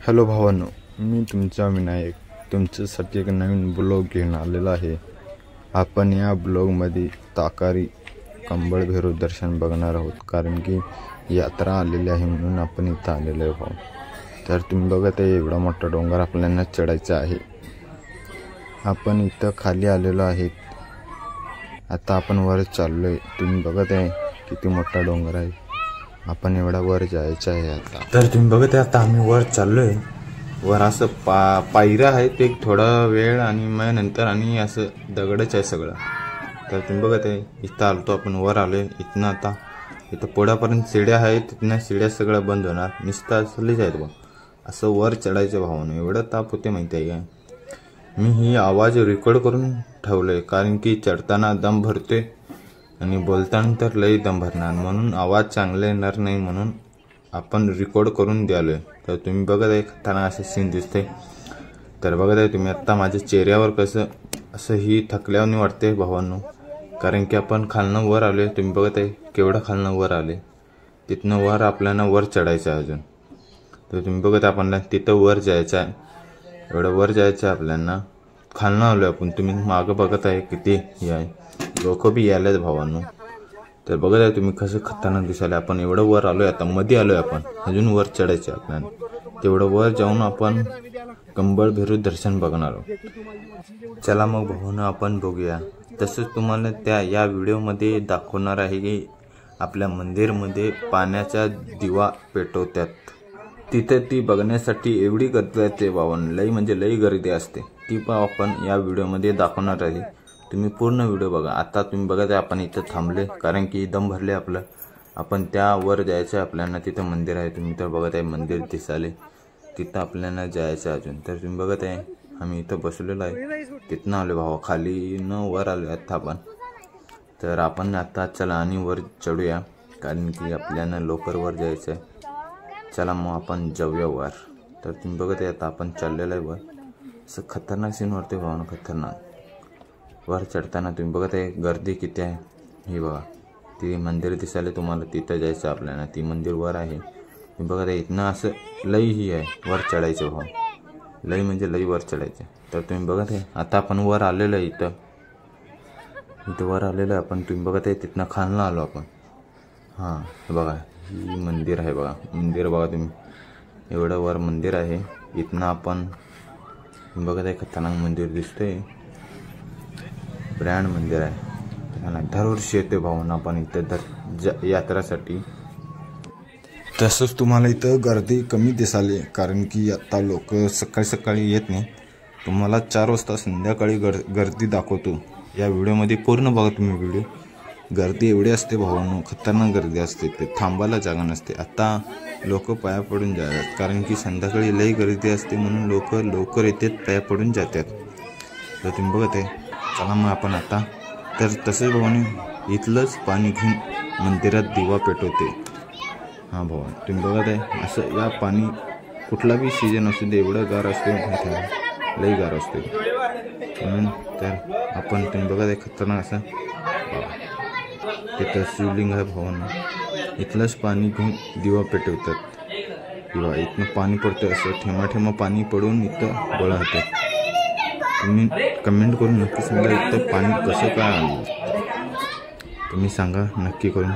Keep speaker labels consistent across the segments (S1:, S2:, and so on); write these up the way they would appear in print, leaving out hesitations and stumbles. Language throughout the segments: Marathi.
S1: हॅलो भावांनो, मी तुमचा विनायक तुमच्यासाठी एक नवीन ब्लॉग घेऊन आलेला आहे। आपण या ब्लॉगमध्ये ताकारी कंबळ भैरव दर्शन बघणार आहोत, कारण की यात्रा आलेली आहे म्हणून आपण इथं आलेलो आहे भाऊ। तर तुम्ही बघत आहे एवढा मोठा डोंगर आपल्याला चढायचा आहे। आपण इथं खाली आलेलो आहे, आता आपण वर चाललोय। तुम्ही बघत आहे किती मोठा डोंगर आहे, आपण एवढा वर जायचं आहे आता। तर तुम्ही बघत आहे आता आम्ही वर चाललोय। वर असं पायऱ्या आहेत, एक थोडा वेळ आणि मग नंतर आणि असं दगडच आहे सगळं। तर तुम्ही बघत आहे इथं आलतो आपण, वर आलोय। इथनं आता इथं पुढापर्यंत शिड्या आहेत, तिथनं शिड्या सगळं बंद होणार, नुसतं असलीच आहेत बघ। असं वर चढायचं भावानं, एवढं ताप होते माहिती आहे का। मी ही आवाज रेकॉर्ड करून ठेवलंय, कारण की चढताना दम भरते आणि बोलताना तर लई दम भरणार, म्हणून आवाज चांगले येणार नाही म्हणून आपण रेकॉर्ड करून द्यालोय। तर तुम्ही बघत आहे खतरनाक असं सीन दिसते। तर बघत आहे तुम्ही आता माझ्या चेहऱ्यावर कसं असं ही थकल्यावानी वाटते भावांनो, कारण की आपण खालनं वर आलोय। तुम्ही बघत आहे केवढं खालनं वर आले, तिथनं वर आपल्याला वर चढायचं आहे अजून। तर तुम्ही बघत आपल्याला तिथं वर जायचं आहे, एवढं वर जायचं आहे आपल्याला। खालनं आलोय आपण, तुम्ही मागं बघत आहे किती हे आहे, लोक बी यायलाच भावांनो। तर बघत आहे तुम्ही कसं खतरनाक दिसायला। आपण एवढं वर आलोय, आता मध्ये आलोय आपण, अजून वर चढायचं आपल्याला। तेवढं वर जाऊन आपण कंबळ भैरव दर्शन बघणार आहोत। चला मग भावांनो आपण बघूया। तसंच तुम्हाला या व्हिडिओमध्ये दाखवणार आहे की आपल्या मंदिरमध्ये पाण्याचा दिवा पेटवतात, तिथे ती बघण्यासाठी एवढी गर्दी असते भावांनो, लई म्हणजे लई गर्दी असते। ती पण आपण या व्हिडिओमध्ये दाखवणार आहे, तुम्ही पूर्ण व्हिडिओ बघा। आता तुम्ही बघत आहे आपण इथं थांबले, कारण की दम भरले आपलं। आपण त्यावर जायचं आहे आपल्याला, तिथं मंदिर आहे। तुम्ही तर बघत आहे मंदिर दिसाले, तिथं आपल्याला जायचं अजून। तर तुम्ही बघत आहे आम्ही इथं बसलेलो आहे, तिथनं आलो भावा, खाली न वर आलो आता आपण। तर आपण आता चला आणि वर चढूया, कारण की आपल्याला लवकर वर जायचं आहे। चला मग आपण जाऊया वर। तर तुम्ही बघत आहे आता आपण चाललेलं आहे वर, असं खतरनाक सीन वाटते भावानं, खतरनाक। वर चढताना तुम्ही बघत आहे गर्दी किती आहे, हे बघा ती मंदिर दिसायला तुम्हाला, तिथं जायचं आपल्याला। ती मंदिर वर आहे, तुम्ही बघत आहे इथनं असं लई ही आहे वर चढायचं भाऊ, लई म्हणजे लई वर चढायचं। तर तुम्ही बघत आहे आता आपण वर आलेलो आहे, इथं वर आलेलो आहे आपण। तुम्ही बघत आहे तिथनं खालनं आलो आपण। हां बघा ही मंदिर आहे बघा, मंदिर बघा तुम्ही, एवढं वर मंदिर आहे। इथनं आपण बघत आहे खतरनाक मंदिर दिसतंय, ब्रँड मंदिर आहे। दरवर्षी येते भावना आपण इथं यात्रासाठी। तसंच तुम्हाला इथं गर्दी कमी दिसाली, कारण की आता लोक सकाळी सकाळी येत नाही। तुम्हाला 4 वाजता संध्याकाळी गर्दी दाखवतो या व्हिडिओमध्ये, पूर्ण बघा तुम्ही व्हिडिओ। गर्दी एवढी असते भावांनो, खतरनाक गर्दी असते, ते थांबायला जागा नसते। आता लोक पाया पडून जातात, कारण की संध्याकाळी लई गर्दी असते म्हणून लोक लवकर येतात, पाया पडून जातात। तर तुम्ही बघत आहे, चला मग आपण आता। तर तसंच भावाने इथलंच पाणी घेऊन मंदिरात दिवा पेटवते। हां भावा तुम्ही बघत आहे असं, या पाणी कुठला बी सीजन असू दे एवढं गार असते, लई गार असते म्हणून। तर आपण तुम्ही बघत आहे खतरनाक असं, तिथं शिवलिंग आहे भावांना, इथलंच पाणी घेऊन दिवा पेटवतात। किंवा इथनं पाणी पडतं, असं ठेमा ठेमा पाणी पडून इथं गोळा होतं। तुम्ही कमेंट करून नक्की सांगा इथं पाणी कसं काय आलं, तुम्ही सांगा नक्की करून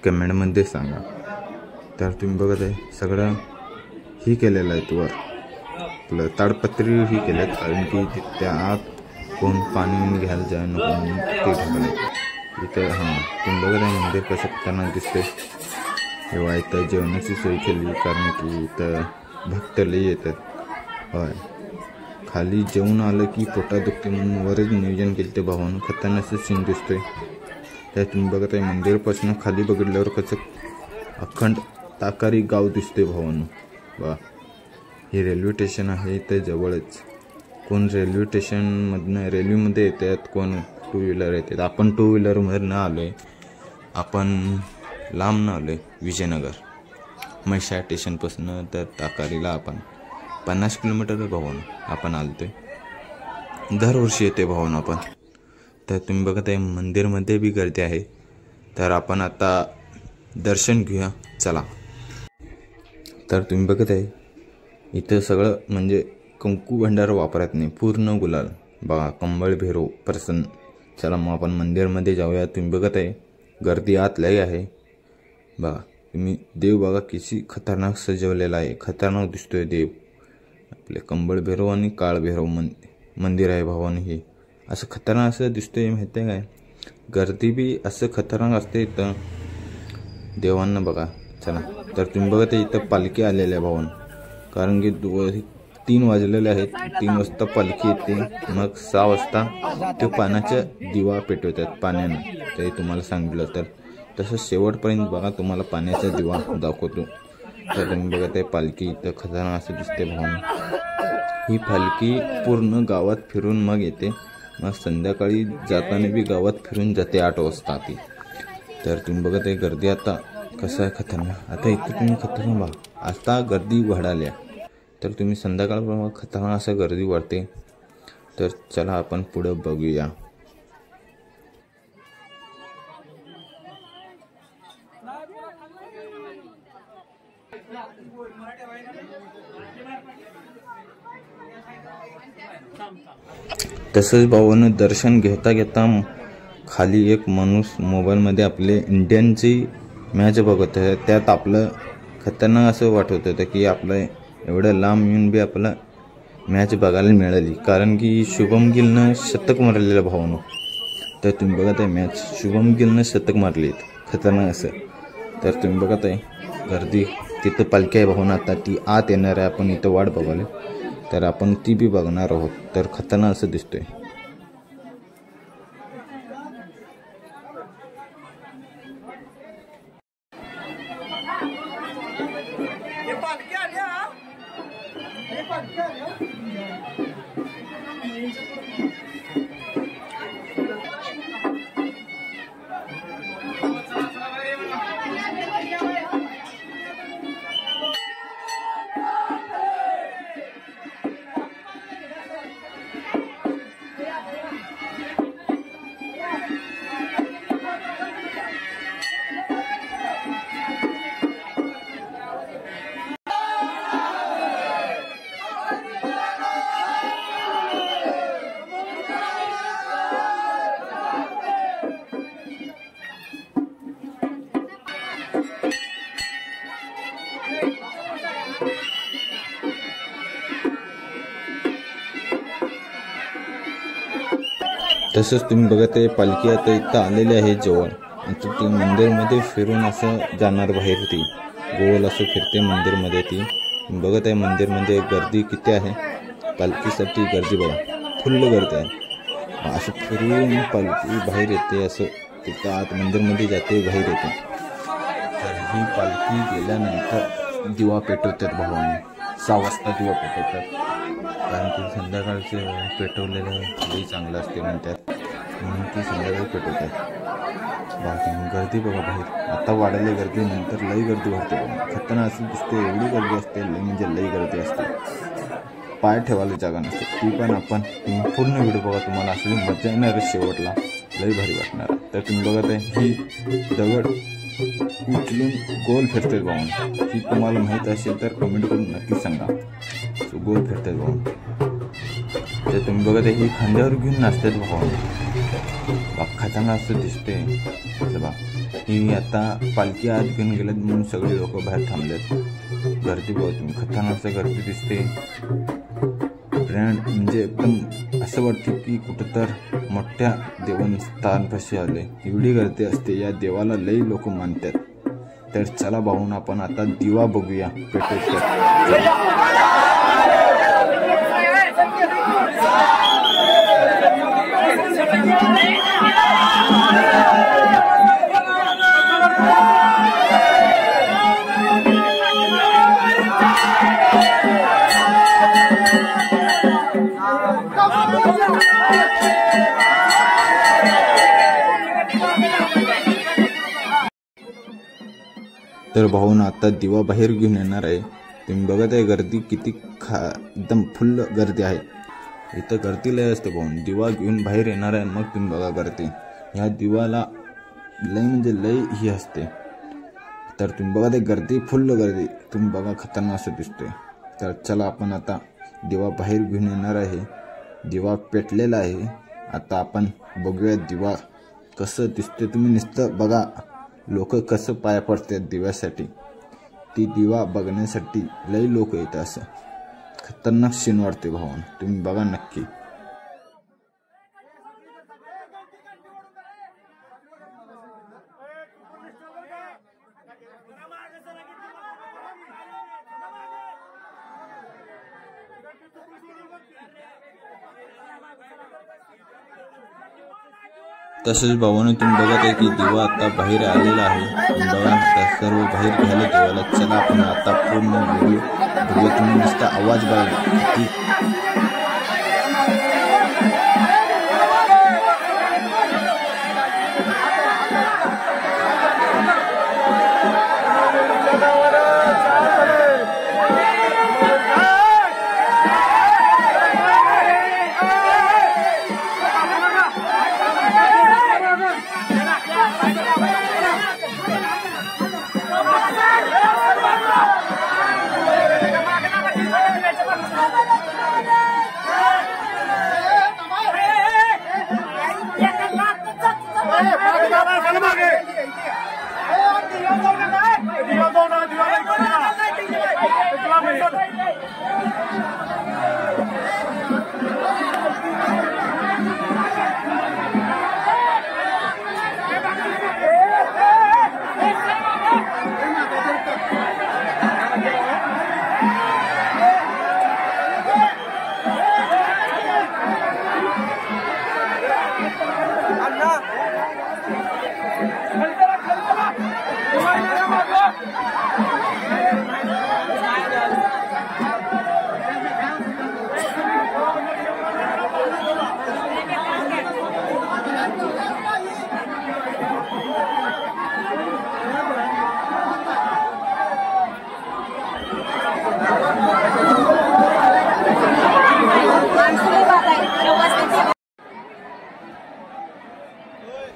S1: कमेंटमध्ये सांगा। तर तुम्ही बघत आहे सगळं ही केलेलं आहे, वर आपलं ताडपत्री ही केल्यात, कारण की त्या आत कोण पाणी घ्यायला जाय नको म्हणून ते ठेवलं इथं। हां तुम्ही बघत आहे मंदिर कसं खतरनाक दिसते, तेव्हा इथं जेवणाची सोय केली, कारण की इथं भक्त लई येतात। होय, खाली जेवून आलं की पोटात दुखते म्हणून वरच नियोजन केलं ते भावानं, खतरनाक सीन दिसतोय। त्या तुम्ही बघत आहे मंदिरपासून खाली बघितल्यावर कसं अखंड ताकारी गाव दिसते भावानं। वा हे रेल्वे स्टेशन आहे इथं जवळच। कोण रेल्वे स्टेशनमधनं रेल्वेमध्ये येतात, कोण 2 व्हीलर येतात। आपण 2 व्हीलरमधनं आलोय, आपण लांबनं आलोय, विजयनगर म्हैसाळ स्टेशनपासून तर ताकारीला आपण 50 किलोमीटर भावानं आपण आलतोय। दरवर्षी येते भावानं आपण। तर तुम्ही बघत आहे मंदिरमध्ये बी गर्दी आहे, तर आपण आता दर्शन घेऊया चला। तर तुम्ही बघत आहे इथं सगळं म्हणजे कुंकू भंडार वापरत नाही, पूर्ण गुलाल बघा. कंबळ भैरव प्रसन्न. चला मग आपण मंदिरमध्ये जाऊया. तुम्ही बघत आहे गर्दी आत लई आहे बघा. तुम्ही देव बघा किती खतरनाक सजवलेला आहे, खतरनाक दिसतोय देव. आपले कंबळ भैरव आणि काळ भैरव मंदिर आहे भावानं. हे असं खतरनाक असं दिसतोय माहिती आहे काय. गर्दी बी असं खतरनाक असते इथं देवांना बघा. चला तर तुम्ही बघत आहे इथं पालखी आलेल्या भावन, कारण की 3 वाजलेले आहेत. 3 वाजता पालखी येते, मग 6 वाजता ते पाण्याचा दिवा पेटवतात पाण्यानं. ते तुम्हाला सांगितलं तर तसं शेवटपर्यंत बघा, तुम्हाला पाण्याचा दिवा दाखवतो. तर तुम्ही बघत आहे पालखी इथं खतरनाक असं दिसते भावन. ही पालखी पूर्ण गावात फिरून मग येते, मग संध्याकाळी जाताना बी गावात फिरून जाते 8 वाजता ती. तर तुम्ही बघत आहे गर्दी आता कसं आहे खतरनाक. आता इथं तुम्ही खतरनाक बघा, आता गर्दी वाढाल्या. तर तुम्ही संध्याकाळप्रमाणे खतरनाक असं गर्दी वाढते. तर चला आपण पुढे बघूया. तसंच भावानं दर्शन घेता घेता खाली एक माणूस मोबाईलमध्ये आपले इंडियनची मॅच बघत आहे. त्यात आपलं खतरनाक असं वाटत होतं की आपलं एवढं लांब येऊन बी आपलं मॅच बघायला मिळाली, कारण की शुभम गिलनं शतक मारलेलं भावानं. तर तुम्ही बघत आहे मॅच, शुभम गिलनं शतक मारली खतरनाक असं. तर तुम्ही बघत आहे गर्दी तिथं पालखी आहे भावानं. आता ती आत येणार आहे, आपण इथं वाट बघायला. तर आपण ती बी बघणार आहोत. तर खतरनाक असं दिसतोय. तसंच तुम्ही बघत आहे पालखी आता इथं आलेली आहे जवळ. आता ती मंदिरमध्ये फिरून असं जाणार बाहेर. ती गोल असं फिरते मंदिरमध्ये. ती बघत आहे मंदिरमध्ये गर्दी किती आहे. पालखीसाठी गर्दी बघा, फुल्ल गर्दी आहे. असं फिरून पालखी बाहेर येते, असं तिथं आत मंदिरमध्ये जाते, बाहेर येते. तर ही पालखी गेल्यानंतर दिवा पेटवतात भावांनी. 6 वाजता दिवा पेटवतात, कारण की संध्याकाळचे पेटवलेलं लई चांगलं असते म्हणतात, म्हणून ती संध्याकाळी पेटवतात. बाकी गर्दी बघा बाहेर आता वाढायला. गर्दी नंतर लई गर्दी भरते. खतरनाक असं दिसते, एवढी गर्दी असते, लई म्हणजे लई गर्दी असते. पाय ठेवायला जागा नसते. ती पण आपण तुम्ही पूर्ण व्हिडिओ बघा, तुम्हाला असली मजा येणार शेवटला, लई भारी वाटणार. तर तुम्ही बघत आहे ही दगड उचलून गोल फिरते भाऊन. ही तुम्हाला माहीत असेल तर कमेंट करून नक्की सांगा. सो गोल फिरते भाऊन. तर तुम्ही बघत आहे ही खांद्यावर घेऊन नाचतात भाऊन. खतरनाक असं दिसते. असं बा ही आता पालखी आत घेऊन गेल्यात म्हणून सगळे लोक बाहेर थांबलेत. गर्दी बघा तुम्ही, खतरनाक असं गर्दी दिसते. ब्रँड म्हणजे एकदम असं वाटतं की कुठं तर मोठ्या देवस्थानपाशी आले, एवढी गर्दी असते. या देवाला लई लोक मानतात. तर चला भाऊन आपण आता दिवा बघूया पेटवतात. तर भाऊन आता दिवा बाहेर घेऊन येणार आहे. तुम्ही बघत आहे गर्दी किती एकदम फुल्ल गर्दी आहे. इथं गर्दी लय असते भाऊन. दिवा घेऊन बाहेर येणार आहे, मग तुम्ही बघा गर्दी. ह्या दिवाला लय म्हणजे लय ही असते. तर तुम्ही बघा ते गर्दी, फुल्ल गर्दी. तुम्ही बघा खतरनाक असं दिसतोय. तर चला आपण आता दिवा बाहेर घेऊन येणार आहे। दिवा पेटलेला आहे। आता आपण बघूया दिवा कसं दिसते। तुम्ही नुसतं बघा लोक कसं पाया पडतात दिव्यासाठी। ती दिवा बघण्यासाठी लई लोक येतात। असं खतरनाक सीन वाटते भावान, तुम्ही बघा नक्की। तसेच भावानं तुम्ही बघत आहे की दिवा आता बाहेर आलेला आहे। बघा आता सर्व बाहेर घ्यायला दिवाला। चला आपण आता पूर्ण व्हिडिओ बघूया। तुम्ही नुसता आवाज बघा।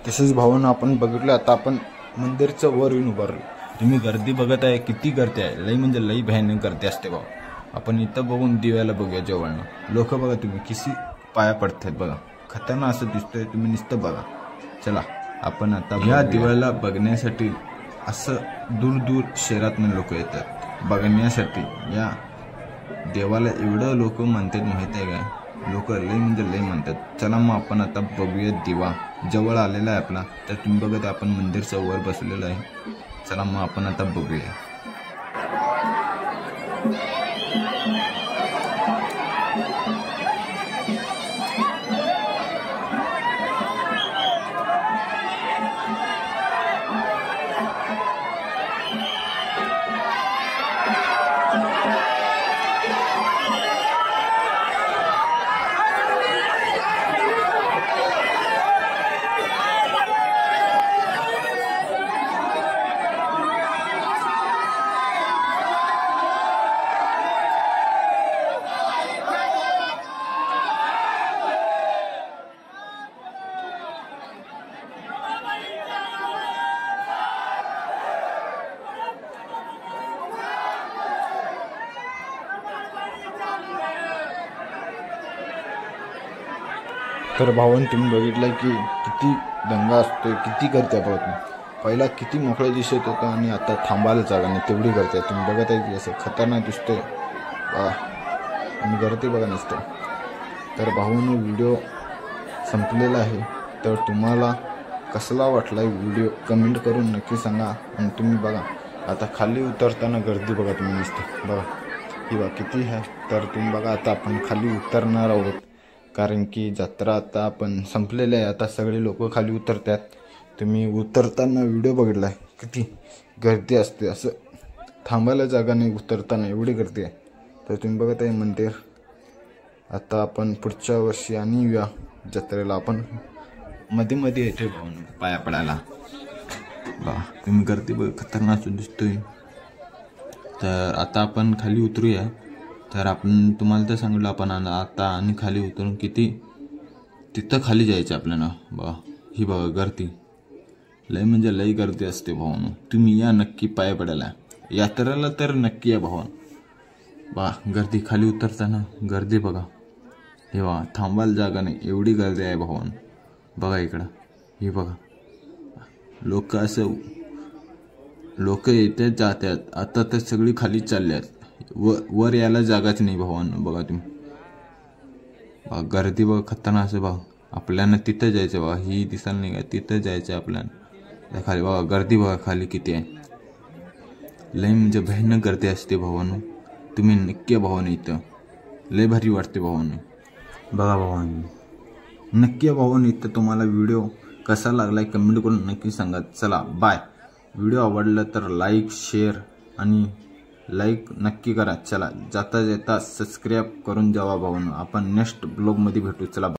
S1: तसेच भावांनो आपण बघितलं आता आपण मंदिरचं वर येऊन उभारलो। तुम्ही गर्दी बघत आहे, किती गर्दी आहे। लई म्हणजे लई भयानक गर्दी असते भाऊ। आपण इथं बघून दिव्याला बघूया जवळनं। लोक बघा तुम्ही किती पाया पडतात बघा। खतरनाक असं दिसतंय, तुम्ही नुसतं बघा। चला आपण आता या दिव्याला बघण्यासाठी असं दूर दूर शहरातून लोक येतात बघण्यासाठी। या देवाला एवढं लोक म्हणतात माहिती आहे काय? लोक लई म्हणजे लई म्हणतात। चला मग आपण आता बघूया दिवा जवळ आलेला आहे आपला। तर तुम्ही बघत आपण मंदिरच्या वर बसलेलं आहे। चला मग आपण आता बघूया। तर भावांनो तुम्ही बघितलं की किती दंगा असतो, किती गर्दी आहे बघा। पहिला किती मोकळं दिसत होतं आणि आता थांबायला जागा नाही, तेवढी गर्दी आहे। तुम्ही बघत आहे की असं खतरनाक दिसतंय आणि गर्दी बघा नसतं। तर भावांनो व्हिडिओ संपलेला आहे। तर तुम्हाला कसला वाटला व्हिडिओ कमेंट करून नक्की सांगा। आणि तुम्ही बघा आता खाली उतरताना गर्दी बघा तुम्ही नुसतं बघा ही बघा किती आहे। तर तुम्ही बघा आता आपण खाली उतरणार आहोत, कारण की जत्रा आता आपण संपलेली आहे। आता सगळे लोक खाली उतरतात। तुम्ही उतरताना व्हिडिओ बघितलाय किती गर्दी असते, असं थांबायला जागा नाही उतरताना एवढी गर्दी आहे। तर तुम्ही बघत आहे मंदिर। आता आपण पुढच्या वर्षी आणि या जत्रेला आपण मध्ये मध्ये येते पाया पडायला बघा। तुम्ही गर्दी बघ खतरनाक दिसतोय। तर आता आपण खाली उतरूया। तर आपण तुम्हाला तर सांगितलं आपण आता आणि खाली उतरून किती तिथं खाली जायचं आपल्याला बघा। ही बघा गर्दी लई म्हणजे लई गर्दी असते भावांनो। तुम्ही या नक्की पाया पडायला यात्रेला तर नक्की या भावांनो। गर्दी खाली उतरताना गर्दी बघा, हे बघा थांबायला जागा नाही एवढी गर्दी आहे भावांनो. बघा इकडं, हे बघा लोक येतात जातात. आता तर सगळी खाली चालल्यात, वर यायला जागाच नाही भावांनो. बघा तुम्ही, बघा गर्दी बघा खतरनाक असं. बघा आपल्याला तिथं जायचं बघा, ही दिसायला नाही का, तिथं जायचं आपल्याला. खाली बघा गर्दी बघा खाली किती आहे, लय म्हणजे भयानक गर्दी असते भावांनो. तुम्ही नक्की भावांनो इथं लय भारी वाटते भावांनो. बघा भावांनो, नक्की भावांनो इथं. तुम्हाला व्हिडिओ कसा लागलाय कमेंट करून नक्की सांगा. चला बाय. व्हिडिओ आवडला तर लाईक शेअर आणि लाईक नक्की करा. चला जाता जाता सबस्क्राईब करून जावा भावांनो. आपण नेक्स्ट ब्लॉगमध्ये भेटू. चला.